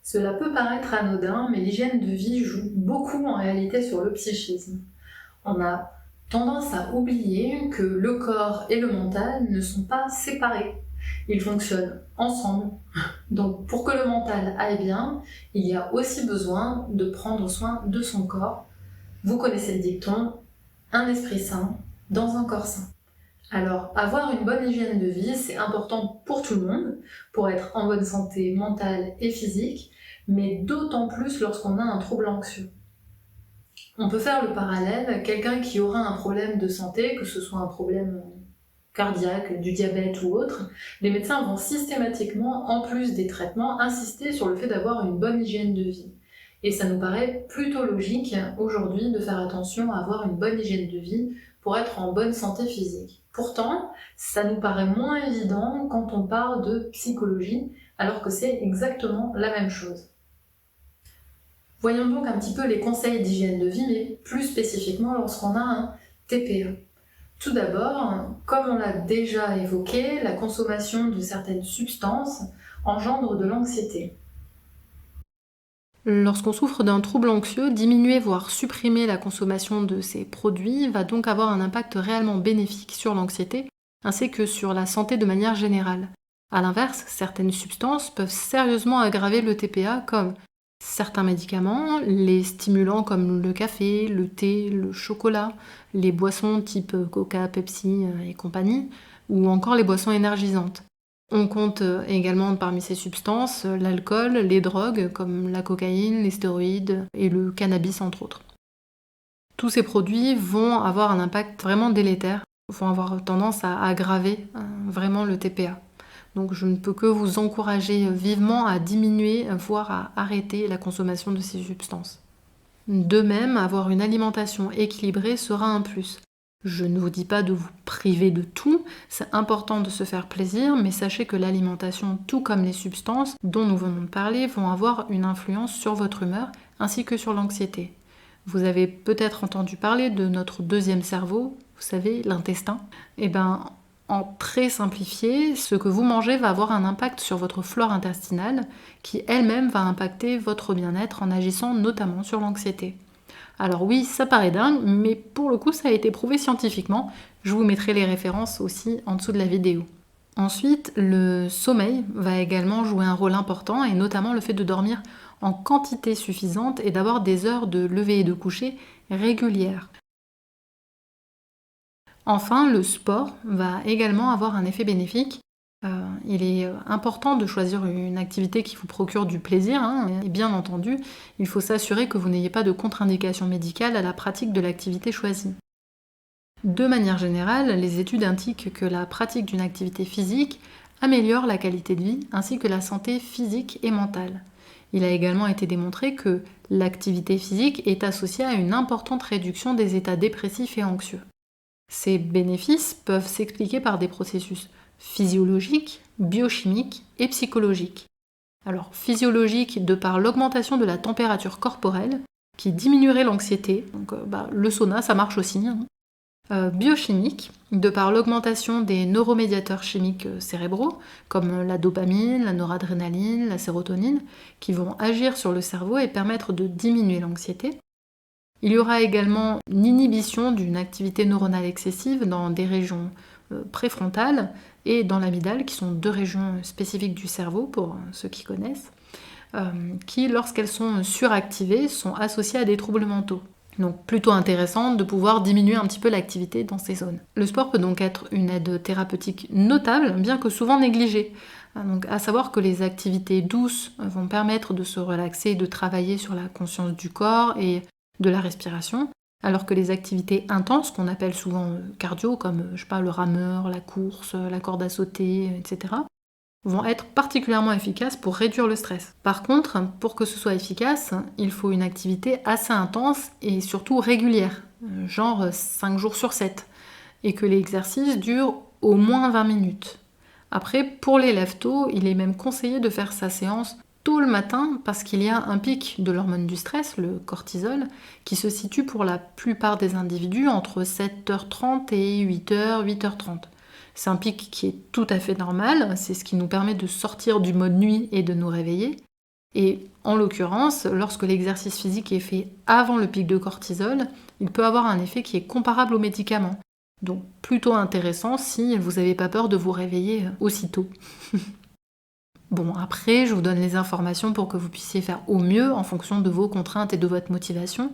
Cela peut paraître anodin, mais l'hygiène de vie joue beaucoup en réalité sur le psychisme. On a tendance à oublier que le corps et le mental ne sont pas séparés. Ils fonctionnent ensemble. Donc pour que le mental aille bien, il y a aussi besoin de prendre soin de son corps. Vous connaissez le dicton, un esprit sain dans un corps sain. Alors, avoir une bonne hygiène de vie, c'est important pour tout le monde, pour être en bonne santé mentale et physique, mais d'autant plus lorsqu'on a un trouble anxieux. On peut faire le parallèle, quelqu'un qui aura un problème de santé, que ce soit un problème cardiaque, du diabète ou autre, les médecins vont systématiquement, en plus des traitements, insister sur le fait d'avoir une bonne hygiène de vie. Et ça nous paraît plutôt logique aujourd'hui de faire attention à avoir une bonne hygiène de vie pour être en bonne santé physique. Pourtant, ça nous paraît moins évident quand on parle de psychologie, alors que c'est exactement la même chose. Voyons donc un petit peu les conseils d'hygiène de vie, mais plus spécifiquement lorsqu'on a un TPE. Tout d'abord, comme on l'a déjà évoqué, la consommation de certaines substances engendre de l'anxiété. Lorsqu'on souffre d'un trouble anxieux, diminuer voire supprimer la consommation de ces produits va donc avoir un impact réellement bénéfique sur l'anxiété ainsi que sur la santé de manière générale. A l'inverse, certaines substances peuvent sérieusement aggraver le TPA comme certains médicaments, les stimulants comme le café, le thé, le chocolat, les boissons type Coca, Pepsi et compagnie, ou encore les boissons énergisantes. On compte également parmi ces substances l'alcool, les drogues comme la cocaïne, les stéroïdes et le cannabis entre autres. Tous ces produits vont avoir un impact vraiment délétère, vont avoir tendance à aggraver vraiment le TPA. Donc je ne peux que vous encourager vivement à diminuer, voire à arrêter la consommation de ces substances. De même, avoir une alimentation équilibrée sera un plus. Je ne vous dis pas de vous priver de tout, c'est important de se faire plaisir, mais sachez que l'alimentation, tout comme les substances dont nous venons de parler, vont avoir une influence sur votre humeur ainsi que sur l'anxiété. Vous avez peut-être entendu parler de notre deuxième cerveau, vous savez, l'intestin. Eh bien, en très simplifié, ce que vous mangez va avoir un impact sur votre flore intestinale qui elle-même va impacter votre bien-être en agissant notamment sur l'anxiété. Alors oui, ça paraît dingue, mais pour le coup ça a été prouvé scientifiquement. Je vous mettrai les références aussi en dessous de la vidéo. Ensuite, le sommeil va également jouer un rôle important et notamment le fait de dormir en quantité suffisante et d'avoir des heures de lever et de coucher régulières. Enfin, le sport va également avoir un effet bénéfique. Il est important de choisir une activité qui vous procure du plaisir, et bien entendu, il faut s'assurer que vous n'ayez pas de contre-indication médicale à la pratique de l'activité choisie. De manière générale, les études indiquent que la pratique d'une activité physique améliore la qualité de vie ainsi que la santé physique et mentale. Il a également été démontré que l'activité physique est associée à une importante réduction des états dépressifs et anxieux. Ces bénéfices peuvent s'expliquer par des processus physiologiques, biochimiques et psychologiques. Alors physiologique de par l'augmentation de la température corporelle qui diminuerait l'anxiété, donc le sauna ça marche aussi. Biochimique de par l'augmentation des neuromédiateurs chimiques cérébraux comme la dopamine, la noradrénaline, la sérotonine qui vont agir sur le cerveau et permettre de diminuer l'anxiété. Il y aura également une inhibition d'une activité neuronale excessive dans des régions préfrontales et dans l'amygdale, qui sont deux régions spécifiques du cerveau, pour ceux qui connaissent, qui, lorsqu'elles sont suractivées, sont associées à des troubles mentaux. Donc plutôt intéressant de pouvoir diminuer un petit peu l'activité dans ces zones. Le sport peut donc être une aide thérapeutique notable, bien que souvent négligée. Donc, à savoir que les activités douces vont permettre de se relaxer et de travailler sur la conscience du corps et de la respiration, alors que les activités intenses, qu'on appelle souvent cardio, comme le rameur, la course, la corde à sauter, etc., vont être particulièrement efficaces pour réduire le stress. Par contre, pour que ce soit efficace, il faut une activité assez intense et surtout régulière, genre 5 jours sur 7, et que l'exercice dure au moins 20 minutes. Après, pour les lève-tôt, il est même conseillé de faire sa séance tôt le matin parce qu'il y a un pic de l'hormone du stress, le cortisol, qui se situe pour la plupart des individus entre 7h30 et 8h, 8h30. C'est un pic qui est tout à fait normal, c'est ce qui nous permet de sortir du mode nuit et de nous réveiller. Et en l'occurrence, lorsque l'exercice physique est fait avant le pic de cortisol, il peut avoir un effet qui est comparable aux médicaments. Donc plutôt intéressant si vous n'avez pas peur de vous réveiller aussitôt. Bon, après, je vous donne les informations pour que vous puissiez faire au mieux en fonction de vos contraintes et de votre motivation.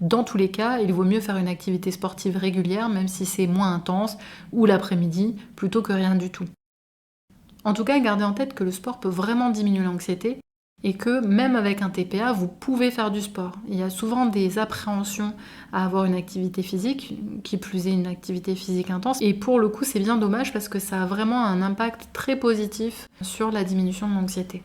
Dans tous les cas, il vaut mieux faire une activité sportive régulière, même si c'est moins intense, ou l'après-midi, plutôt que rien du tout. En tout cas, gardez en tête que le sport peut vraiment diminuer l'anxiété et que même avec un TPA, vous pouvez faire du sport. Il y a souvent des appréhensions à avoir une activité physique, qui plus est une activité physique intense. Et pour le coup, c'est bien dommage parce que ça a vraiment un impact très positif sur la diminution de l'anxiété.